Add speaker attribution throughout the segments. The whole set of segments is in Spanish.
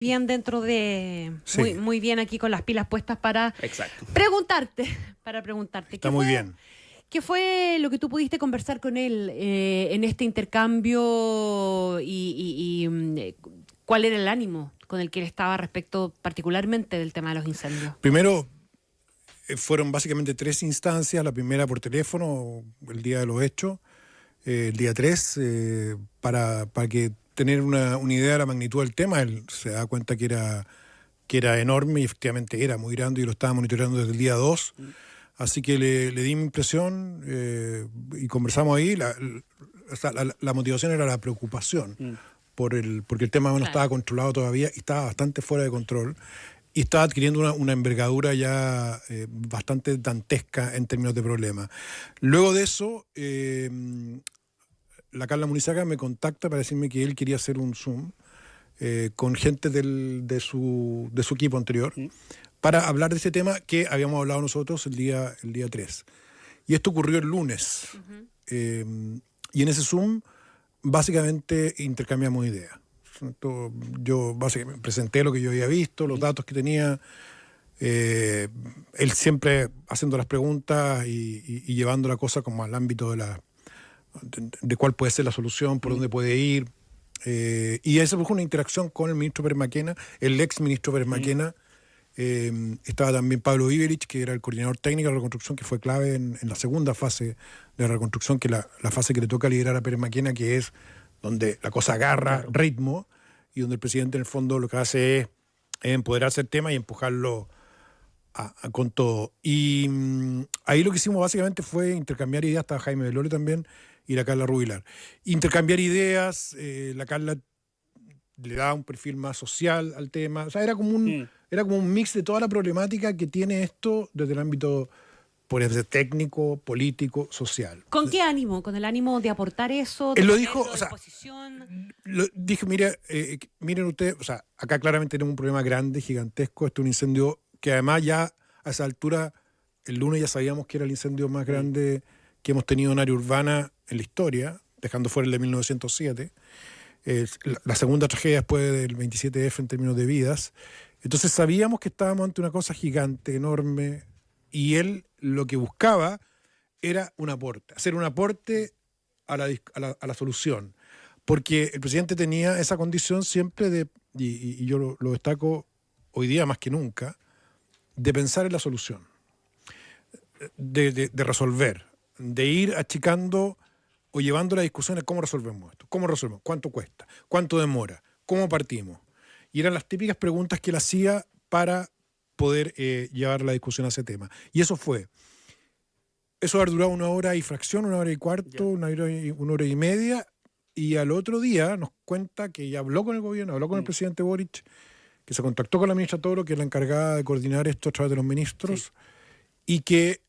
Speaker 1: bien dentro de...
Speaker 2: Sí.
Speaker 1: Muy bien aquí con las pilas puestas para
Speaker 3: Exacto.
Speaker 1: preguntarte.
Speaker 2: Está muy bien.
Speaker 1: ¿Qué fue lo que tú pudiste conversar con él en este intercambio cuál era el ánimo con el que él estaba respecto particularmente del tema de los incendios?
Speaker 2: Primero, fueron básicamente 3 instancias. La primera por teléfono, el día de los hechos, el día 3, para que tener una idea de la magnitud del tema. Él se da cuenta que era enorme, y efectivamente era muy grande, y lo estaba monitoreando desde el día 2. Así que le di mi impresión y conversamos ahí. La motivación era la preocupación porque el tema no estaba controlado todavía y estaba bastante fuera de control. Y estaba adquiriendo una envergadura ya bastante dantesca en términos de problemas. Luego de eso, la Carla Munizaga me contacta para decirme que él quería hacer un Zoom con gente de su equipo anterior para hablar de ese tema que habíamos hablado nosotros el día 3. Y esto ocurrió el lunes. Y en ese Zoom básicamente intercambiamos ideas. Yo básicamente presenté lo que yo había visto, los datos que tenía, él siempre haciendo las preguntas y llevando la cosa como al ámbito de cuál puede ser la solución, por dónde puede ir. Y ahí se produjo una interacción con el ministro Pérez Maquena, el ex ministro Pérez Maquena. Estaba también Pablo Iberich, que era el coordinador técnico de la reconstrucción, que fue clave en la segunda fase de la reconstrucción, que es la fase que le toca liderar a Pérez Maquena, que es donde la cosa agarra ritmo y donde el presidente en el fondo lo que hace es empoderarse el tema y empujarlo con todo. Y ahí lo que hicimos básicamente fue intercambiar ideas. Estaba Jaime Belolio también y la Carla Rubilar. Intercambiar ideas, la Carla le daba un perfil más social al tema. O sea, era como un mix de toda la problemática que tiene esto desde el ámbito, por ejemplo, técnico, político, social.
Speaker 1: ¿Con qué ánimo? ¿Con el ánimo de aportar eso?
Speaker 2: Él lo dijo,
Speaker 1: o sea,
Speaker 2: dije, miren ustedes, o sea, acá claramente tenemos un problema grande, gigantesco. Esto es un incendio que además ya a esa altura, el lunes ya sabíamos que era el incendio más grande que hemos tenido en área urbana en la historia, dejando fuera el de 1907. La segunda tragedia después del 27F en términos de vidas. Entonces sabíamos que estábamos ante una cosa gigante, enorme, y él lo que buscaba era un aporte, hacer un aporte a la solución. Porque el presidente tenía esa condición siempre y yo lo destaco hoy día más que nunca, de pensar en la solución, de resolver, de ir achicando o llevando la discusión a cómo resolvemos esto, cómo resolvemos, cuánto cuesta, cuánto demora, cómo partimos. Y eran las típicas preguntas que él hacía para poder llevar la discusión a ese tema. Y eso ha durado 1 hora y fracción, 1 hora y cuarto, 1 hora y media, y al otro día nos cuenta que ya habló con el gobierno, habló con el presidente Boric, que se contactó con la ministra Toro, que es la encargada de coordinar esto a través de los ministros, y que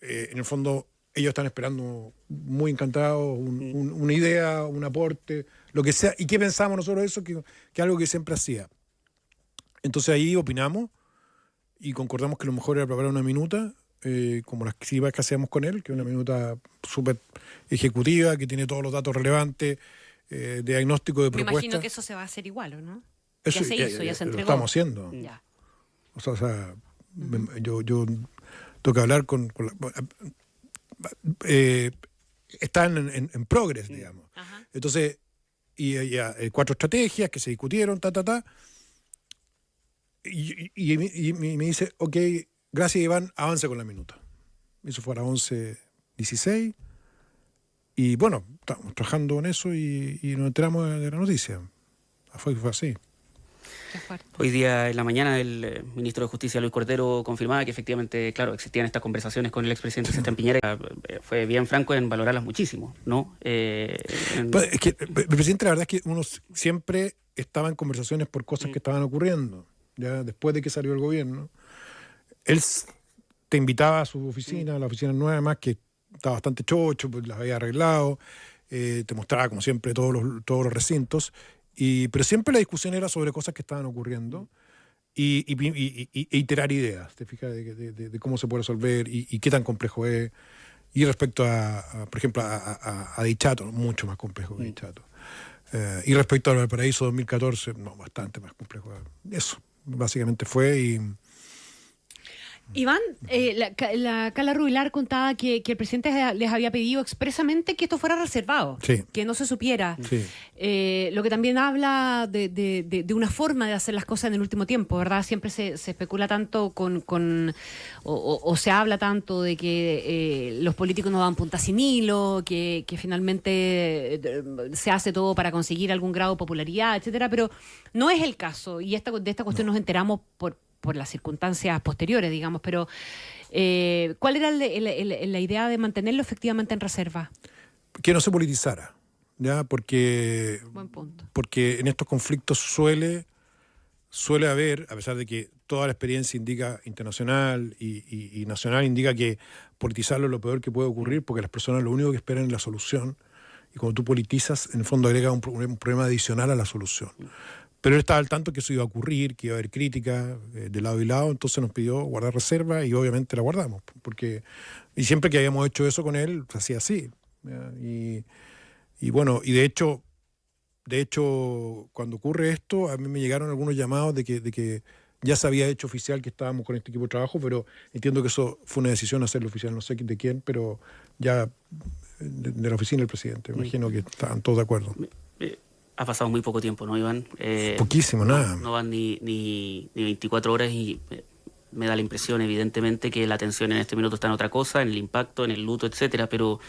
Speaker 2: en el fondo ellos están esperando muy encantados una idea, un aporte, lo que sea. ¿Y qué pensamos nosotros de eso? Que algo que siempre hacía. Entonces ahí opinamos y concordamos que lo mejor era preparar una minuta, como las que hacíamos con él, que es una minuta súper ejecutiva, que tiene todos los datos relevantes, de diagnóstico, de propuesta.
Speaker 1: Me imagino que eso se va a hacer igual, ¿o no?
Speaker 2: Eso,
Speaker 1: ya se hizo, ya se entregó.
Speaker 2: Lo estamos haciendo.
Speaker 1: Ya.
Speaker 2: O sea, yo tengo que hablar con están en progress, digamos.
Speaker 1: Ajá.
Speaker 2: Entonces, y 4 estrategias que se discutieron, y me dice, ok, gracias Iván, avance con la minuta. Eso fue a las 11:16, y bueno, estamos trabajando en eso y nos enteramos de la noticia. Fue así.
Speaker 3: Hoy día en la mañana el ministro de Justicia Luis Cordero confirmaba que efectivamente, claro, existían estas conversaciones con el expresidente Sebastián Piñera. Fue bien franco en valorarlas muchísimo, ¿no?
Speaker 2: Es que el presidente, la verdad es que uno siempre estaba en conversaciones por cosas que estaban ocurriendo, ya después de que salió el gobierno. Él te invitaba a su oficina, a la oficina nueva, además, que estaba bastante chocho, pues las había arreglado, te mostraba como siempre todos los recintos. Pero siempre la discusión era sobre cosas que estaban ocurriendo e iterar ideas, ¿te fijas? De cómo se puede resolver y qué tan complejo es. Y respecto por ejemplo, a Dichato, mucho más complejo que Dichato. Y respecto al Valparaíso 2014, no, bastante más complejo. Eso, básicamente fue y...
Speaker 1: Iván, la Carla Rubilar contaba que el presidente les había pedido expresamente que esto fuera reservado,
Speaker 2: sí,
Speaker 1: que no se supiera.
Speaker 2: Sí.
Speaker 1: Lo que también habla de una forma de hacer las cosas en el último tiempo, ¿verdad? Siempre se especula tanto o se habla tanto de que los políticos no dan punta sin hilo, que finalmente se hace todo para conseguir algún grado de popularidad, etcétera, pero no es el caso. Y de esta cuestión nos enteramos por las circunstancias posteriores, digamos, pero ¿cuál era la idea de mantenerlo efectivamente en reserva?
Speaker 2: Que no se politizara, ¿ya? Porque,
Speaker 1: Buen punto.
Speaker 2: Porque en estos conflictos suele haber, a pesar de que toda la experiencia indica internacional y nacional indica que politizarlo es lo peor que puede ocurrir, porque las personas lo único que esperan es la solución, y cuando tú politizas, en el fondo agrega un problema adicional a la solución. Pero él estaba al tanto que eso iba a ocurrir, que iba a haber crítica de lado y lado, entonces nos pidió guardar reserva y obviamente la guardamos. Y siempre que habíamos hecho eso con él, se hacía así. Y bueno, y de hecho, cuando ocurre esto, a mí me llegaron algunos llamados de que ya se había hecho oficial que estábamos con este equipo de trabajo, pero entiendo que eso fue una decisión hacerlo oficial, no sé de quién, pero ya de la oficina del presidente. Me imagino que estaban todos de acuerdo.
Speaker 3: Ha pasado muy poco tiempo, ¿no, Iván?
Speaker 2: Poquísimo, nada.
Speaker 3: No van ni 24 horas y me da la impresión, evidentemente, que la atención en este minuto está en otra cosa, en el impacto, en el luto, etcétera. Pero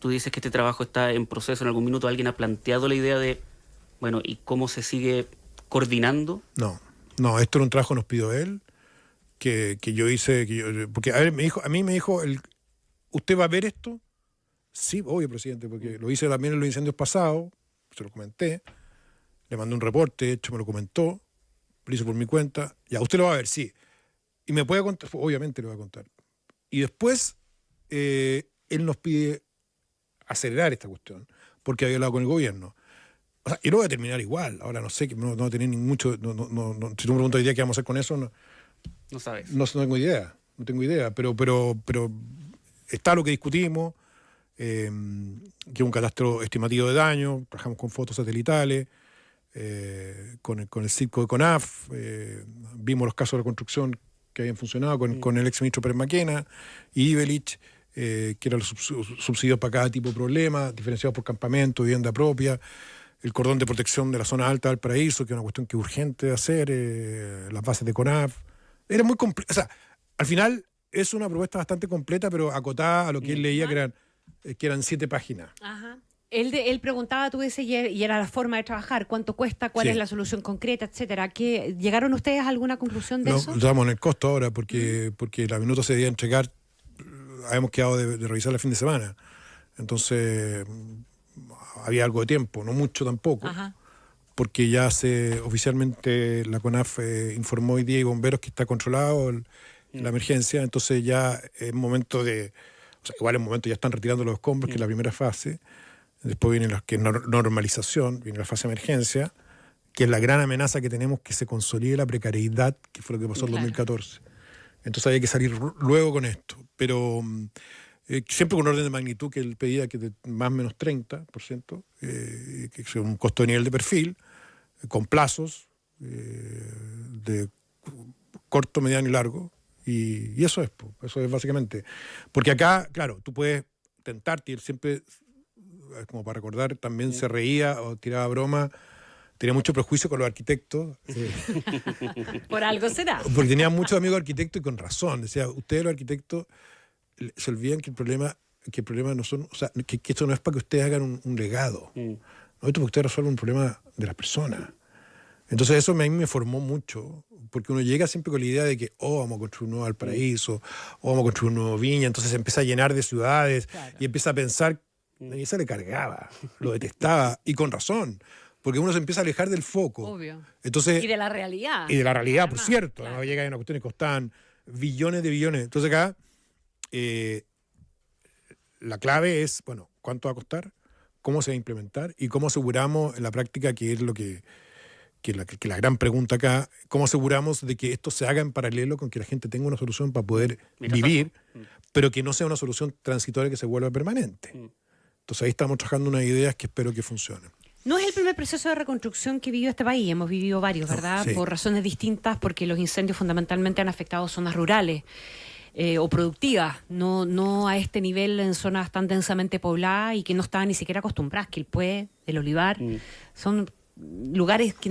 Speaker 3: tú dices que este trabajo está en proceso. ¿En algún minuto alguien ha planteado la idea de, bueno, ¿y cómo se sigue coordinando?
Speaker 2: No, esto era un trabajo que nos pidió él, que yo hice, porque a mí me dijo, ¿usted va a ver esto? Sí, obvio, presidente, porque lo hice también en los incendios pasados. Se lo comenté, le mandé un reporte, de hecho me lo comentó, lo hice por mi cuenta, ya, usted lo va a ver, sí. Y me puede contar, obviamente le voy a contar. Y después, él nos pide acelerar esta cuestión, porque había hablado con el gobierno. O sea, y lo voy a terminar igual, ahora no sé, no tener ni mucho, si tú me preguntas hoy día qué vamos a hacer con eso,
Speaker 3: no sabes.
Speaker 2: No tengo idea, pero está lo que discutimos, que es un catastro estimativo de daño, trabajamos con fotos satelitales, con el circo de CONAF, vimos los casos de reconstrucción que habían funcionado con el exministro Pérez Maquena y Ibelich, que eran los subsidios para cada tipo de problema, diferenciados por campamento, vivienda propia, el cordón de protección de la zona alta del Paraíso, que es una cuestión que es urgente de hacer, las bases de CONAF. Era muy complejo. O sea, al final es una propuesta bastante completa, pero acotada a lo que él leía, que eran 7 páginas.
Speaker 1: Ajá. Él preguntaba, tú dices, y era la forma de trabajar, cuánto cuesta, cuál es la solución concreta, etcétera. ¿Llegaron ustedes a alguna conclusión de eso?
Speaker 2: No, estamos en el costo ahora, porque la minuta se debía entregar, habíamos quedado de revisarla el fin de semana. Entonces, había algo de tiempo, no mucho tampoco.
Speaker 1: Ajá.
Speaker 2: Porque ya oficialmente la CONAF informó hoy día y bomberos que está controlado la emergencia, entonces ya es momento de... O sea, igual en un momento ya están retirando los escombros, que es la primera fase. Después viene normalización, viene la fase de emergencia, que es la gran amenaza que tenemos, que se consolide la precariedad, que fue lo que pasó en 2014. Entonces había que salir luego con esto. Pero siempre con un orden de magnitud que él pedía, que de más o menos 30%, que es un costo de nivel de perfil, con plazos de corto, mediano y largo. Y eso es básicamente. Porque acá, claro, tú puedes tentarte, y él siempre, como para recordar, también se reía o tiraba broma, tenía mucho prejuicio con los arquitectos.
Speaker 1: Por algo será.
Speaker 2: Porque tenía muchos amigos arquitectos y con razón. Decía, ustedes los arquitectos se olvidan que el problema no son, o sea, que esto no es para que ustedes hagan un legado. No, esto es para que ustedes resuelvan un problema de las personas. Entonces eso a mí me formó mucho, porque uno llega siempre con la idea de que, vamos a construir un nuevo Valparaíso, o vamos a construir un nuevo Viña, entonces se empieza a llenar de ciudades, claro. Y empieza a pensar, y eso le cargaba, lo detestaba, y con razón, porque uno se empieza a alejar del foco.
Speaker 1: Obvio.
Speaker 2: Entonces,
Speaker 1: y de la realidad.
Speaker 2: Y de la realidad, además, por cierto,
Speaker 1: claro.
Speaker 2: ¿no? Llega a una cuestión que costan billones de billones. Entonces acá, la clave es, bueno, ¿cuánto va a costar? ¿Cómo se va a implementar? Y cómo aseguramos en la práctica, que es lo que la gran pregunta acá, ¿cómo aseguramos de que esto se haga en paralelo con que la gente tenga una solución para poder vivir, pero que no sea una solución transitoria que se vuelva permanente? Entonces ahí estamos trabajando unas ideas que espero que funcionen.
Speaker 1: No es el primer proceso de reconstrucción que vivió este país, hemos vivido varios, ¿verdad?
Speaker 2: Sí.
Speaker 1: Por razones distintas, porque los incendios fundamentalmente han afectado zonas rurales o productivas, no a este nivel en zonas tan densamente pobladas y que no estaban ni siquiera acostumbradas, que el Pué, el Olivar, son lugares que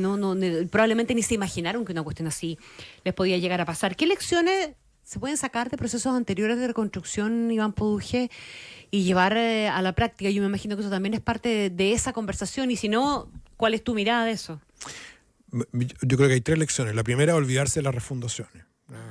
Speaker 1: probablemente ni se imaginaron que una cuestión así les podía llegar a pasar. ¿Qué lecciones se pueden sacar de procesos anteriores de reconstrucción, Iván Poduje, y llevar a la práctica? Yo me imagino que eso también es parte de esa conversación, y si no, ¿cuál es tu mirada de eso?
Speaker 2: Yo creo que hay 3 lecciones. La primera, olvidarse de las refundaciones.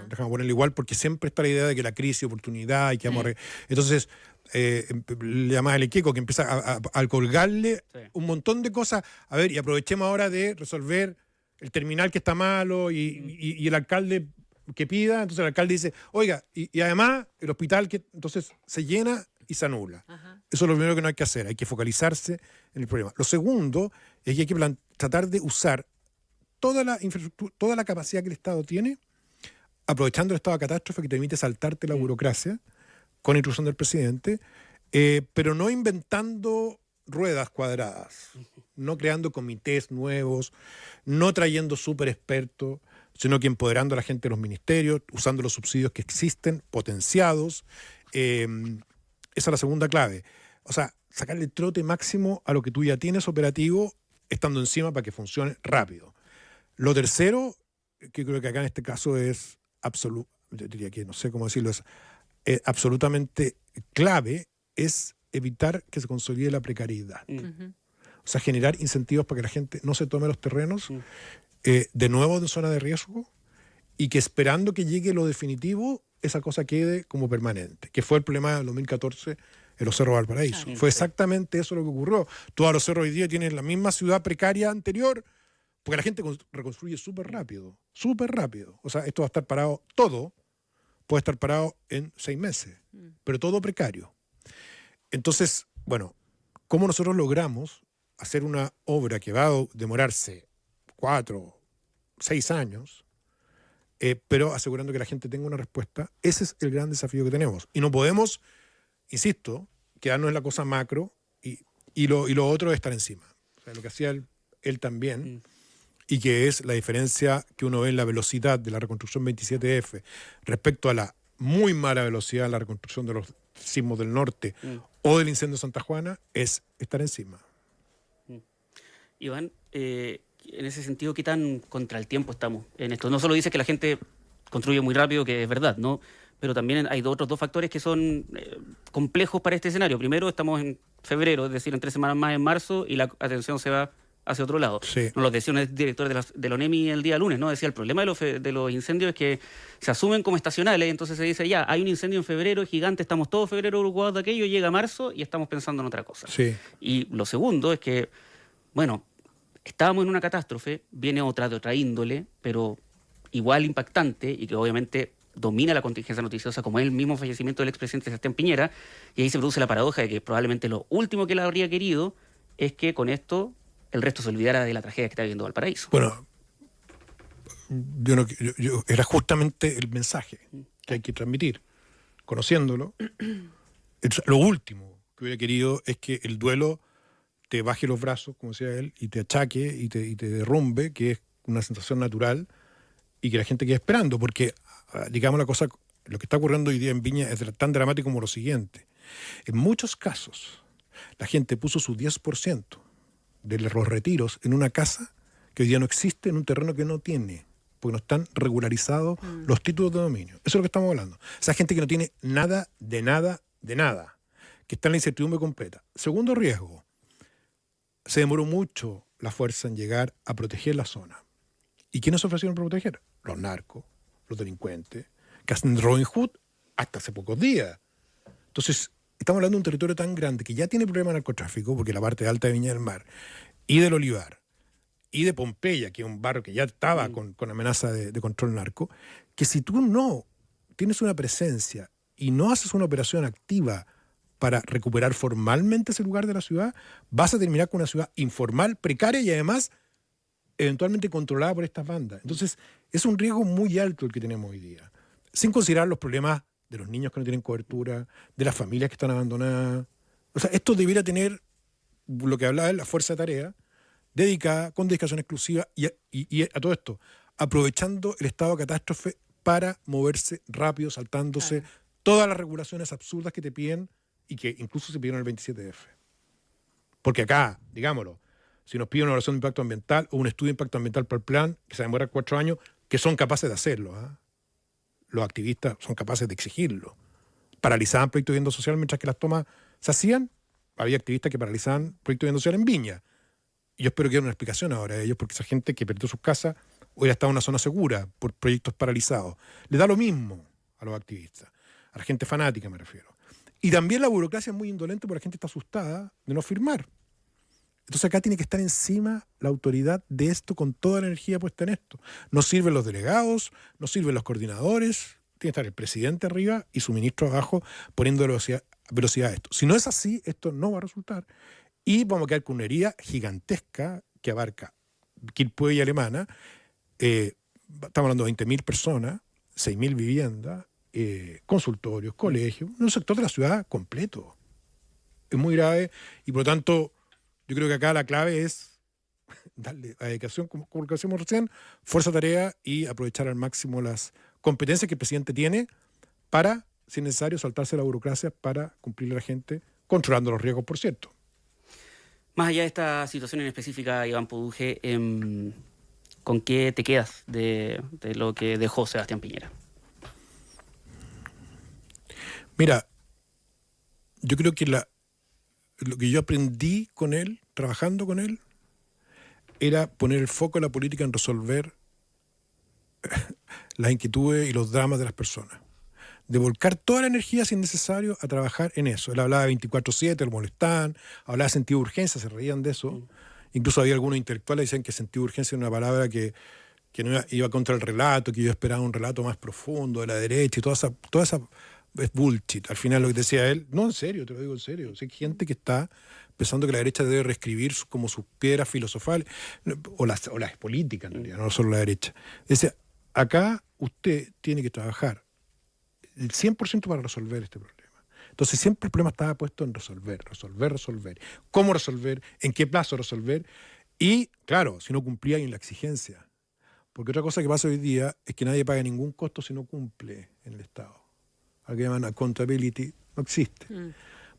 Speaker 2: Déjame ponerlo igual, porque siempre está la idea de que la crisis, oportunidad, y que vamos a... Entonces, le llamas al equipo que empieza a colgarle un montón de cosas. A ver, y aprovechemos ahora de resolver el terminal que está malo y el alcalde que pida. Entonces el alcalde dice, oiga, y además el hospital que entonces se llena y se anula. Eso es lo primero que no hay que hacer. Hay que focalizarse en el problema. Lo segundo es que hay que tratar de usar toda la infraestructura, toda la capacidad que el Estado tiene, aprovechando el estado de catástrofe que te permite saltarte la burocracia con instrucción del presidente, pero no inventando ruedas cuadradas, no creando comités nuevos, no trayendo súper expertos, sino que empoderando a la gente de los ministerios, usando los subsidios que existen, potenciados. Esa es la segunda clave. O sea, sacarle el trote máximo a lo que tú ya tienes operativo, estando encima para que funcione rápido. Lo tercero, que creo que acá en este caso es yo diría que no sé cómo decirlo, es absolutamente clave, es evitar que se consolide la precariedad. O sea, generar incentivos para que la gente no se tome los terrenos de nuevo de zona de riesgo, y que esperando que llegue lo definitivo, esa cosa quede como permanente, que fue el problema del 2014 en los cerros de Valparaíso. Fue exactamente eso lo que ocurrió. Todos los cerros hoy día tienen la misma ciudad precaria anterior, porque la gente reconstruye súper rápido. O sea, esto va a estar parado, todo puede estar parado en 6 meses, pero todo precario. Entonces, bueno, ¿cómo nosotros logramos hacer una obra que va a demorarse 4, 6 años, pero asegurando que la gente tenga una respuesta? Ese es el gran desafío que tenemos. Y no podemos, insisto, quedarnos en la cosa macro y lo otro es estar encima. O sea, lo que hacía él también, y que es la diferencia que uno ve en la velocidad de la reconstrucción 27F respecto a la muy mala velocidad de la reconstrucción de los sismos del norte o del incendio de Santa Juana, es estar encima.
Speaker 3: Iván, en ese sentido, ¿qué tan contra el tiempo estamos en esto? No solo dice que la gente construye muy rápido, que es verdad, ¿no? Pero también hay otros 2 factores que son complejos para este escenario. Primero, estamos en febrero, es decir, en 3 semanas más en marzo, y la atención se va hacia otro lado.
Speaker 2: Sí.
Speaker 3: Nos lo decía un director de la ONEMI el día lunes, ¿no? Decía, el problema de los incendios es que se asumen como estacionales, entonces se dice, ya, hay un incendio en febrero gigante, estamos todos febrero preocupados de aquello, llega marzo y estamos pensando en otra cosa.
Speaker 2: Sí.
Speaker 3: Y lo segundo es que, bueno, estábamos en una catástrofe, viene otra de otra índole, pero igual impactante, y que obviamente domina la contingencia noticiosa, como es el mismo fallecimiento del expresidente Sebastián Piñera, y ahí se produce la paradoja de que probablemente lo último que él habría querido es que con esto el resto se olvidara de la tragedia que está viviendo Valparaíso.
Speaker 2: Bueno, era justamente el mensaje que hay que transmitir. Conociéndolo, lo último que hubiera querido es que el duelo te baje los brazos, como decía él, y te achaque y te derrumbe, que es una sensación natural, y que la gente quede esperando, porque, digamos la cosa, lo que está ocurriendo hoy día en Viña es tan dramático como lo siguiente. En muchos casos, la gente puso su 10% de los retiros en una casa que hoy día no existe, en un terreno que no tiene, porque no están regularizados los títulos de dominio. Eso es lo que estamos hablando. Esa gente que no tiene nada, de nada, que está en la incertidumbre completa. Segundo riesgo, se demoró mucho la fuerza en llegar a proteger la zona. ¿Y quiénes se ofrecieron para proteger? Los narcos, los delincuentes, que hacen Robin Hood hasta hace pocos días. Entonces, estamos hablando de un territorio tan grande que ya tiene problemas de narcotráfico, porque la parte alta de Viña del Mar, y del Olivar, y de Pompeya, que es un barrio que ya estaba con amenaza de control narco, que si tú no tienes una presencia y no haces una operación activa para recuperar formalmente ese lugar de la ciudad, vas a terminar con una ciudad informal, precaria y además eventualmente controlada por estas bandas. Entonces, es un riesgo muy alto el que tenemos hoy día, sin considerar los problemas de los niños que no tienen cobertura, de las familias que están abandonadas. O sea, esto debiera tener, lo que hablaba él, la fuerza de tarea dedicada, con dedicación exclusiva y a todo esto, aprovechando el estado de catástrofe para moverse rápido, saltándose todas las regulaciones absurdas que te piden y que incluso se pidieron el 27F. Porque acá, digámoslo, si nos piden una evaluación de impacto ambiental o un estudio de impacto ambiental para el plan, que se demora 4 años, que son capaces de hacerlo. Los activistas son capaces de exigirlo. Paralizaban proyectos de vivienda social mientras que las tomas se hacían. Había activistas que paralizaban proyectos de vivienda social en Viña. Y yo espero que den una explicación ahora a ellos, porque esa gente que perdió sus casas hoy está en una zona segura por proyectos paralizados. Le da lo mismo a los activistas, a la gente fanática me refiero. Y también la burocracia es muy indolente porque la gente está asustada de no firmar. Entonces acá tiene que estar encima la autoridad de esto con toda la energía puesta en esto. No sirven los delegados, no sirven los coordinadores, tiene que estar el presidente arriba y su ministro abajo poniendo velocidad a esto. Si no es así, esto no va a resultar. Y vamos a quedar con una herida gigantesca que abarca Quilpué y Alemana. Estamos hablando de 20.000 personas, 6.000 viviendas, consultorios, colegios, un sector de la ciudad completo. Es muy grave y por lo tanto yo creo que acá la clave es darle la dedicación, como lo que hacemos recién, fuerza, tarea y aprovechar al máximo las competencias que el presidente tiene para, si es necesario, saltarse la burocracia para cumplirle a la gente, controlando los riesgos, por cierto.
Speaker 3: Más allá de esta situación en específica, Iván Poduje, ¿con qué te quedas de lo que dejó Sebastián Piñera?
Speaker 2: Mira, yo creo que lo que yo aprendí con él, trabajando con él, era poner el foco de la política en resolver las inquietudes y los dramas de las personas. De volcar toda la energía, si es necesario, a trabajar en eso. Él hablaba de 24/7, lo molestaban, hablaba de sentido de urgencia, se reían de eso. Incluso había algunos intelectuales que decían que sentido de urgencia era una palabra que no iba contra el relato, que yo esperaba un relato más profundo de la derecha y toda esa es bullshit. Al final lo que decía él, no, en serio, te lo digo en serio. Hay gente que está pensando que la derecha debe reescribir como sus piedras filosofales, o las políticas en realidad, no solo la derecha. Dice, acá usted tiene que trabajar el 100% para resolver este problema. Entonces siempre el problema estaba puesto en resolver. ¿Cómo resolver? ¿En qué plazo resolver? Y, claro, si no cumplía en la exigencia. Porque otra cosa que pasa hoy día es que nadie paga ningún costo si no cumple en el Estado. Algo que llaman accountability, no existe.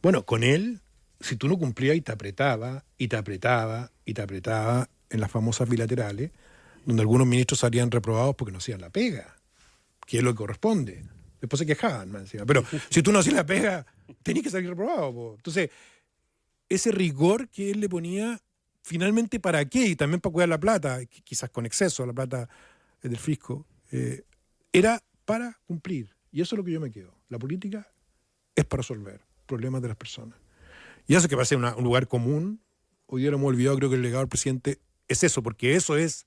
Speaker 2: Bueno, con él, si tú no cumplías y te apretaba en las famosas bilaterales, donde algunos ministros salían reprobados porque no hacían la pega, que es lo que corresponde. Después se quejaban más encima. Pero si tú no hacías la pega, tenías que salir reprobado, po. Entonces, ese rigor que él le ponía, finalmente, ¿para qué? Y también para cuidar la plata, quizás con exceso, la plata del fisco, era para cumplir. Y eso es lo que yo me quedo. La política es para resolver problemas de las personas. Y eso que parece un lugar común, hoy día lo hemos olvidado, creo que el legado del presidente es eso, porque eso es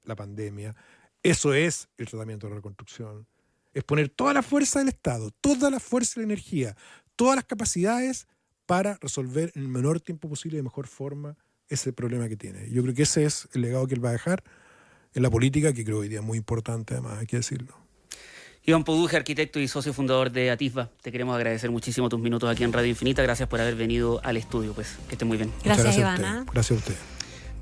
Speaker 2: la pandemia, eso es el tratamiento de la reconstrucción. Es poner toda la fuerza del Estado, toda la fuerza de la energía, todas las capacidades para resolver en el menor tiempo posible y de mejor forma ese problema que tiene. Yo creo que ese es el legado que él va a dejar en la política, que creo hoy día es muy importante además, hay que decirlo.
Speaker 3: Iván Poduje, arquitecto y socio fundador de Atisba, te queremos agradecer muchísimo tus minutos aquí en Radio Infinita. Gracias por haber venido al estudio, pues que esté muy bien.
Speaker 1: Gracias, Ivana.
Speaker 2: Gracias a usted.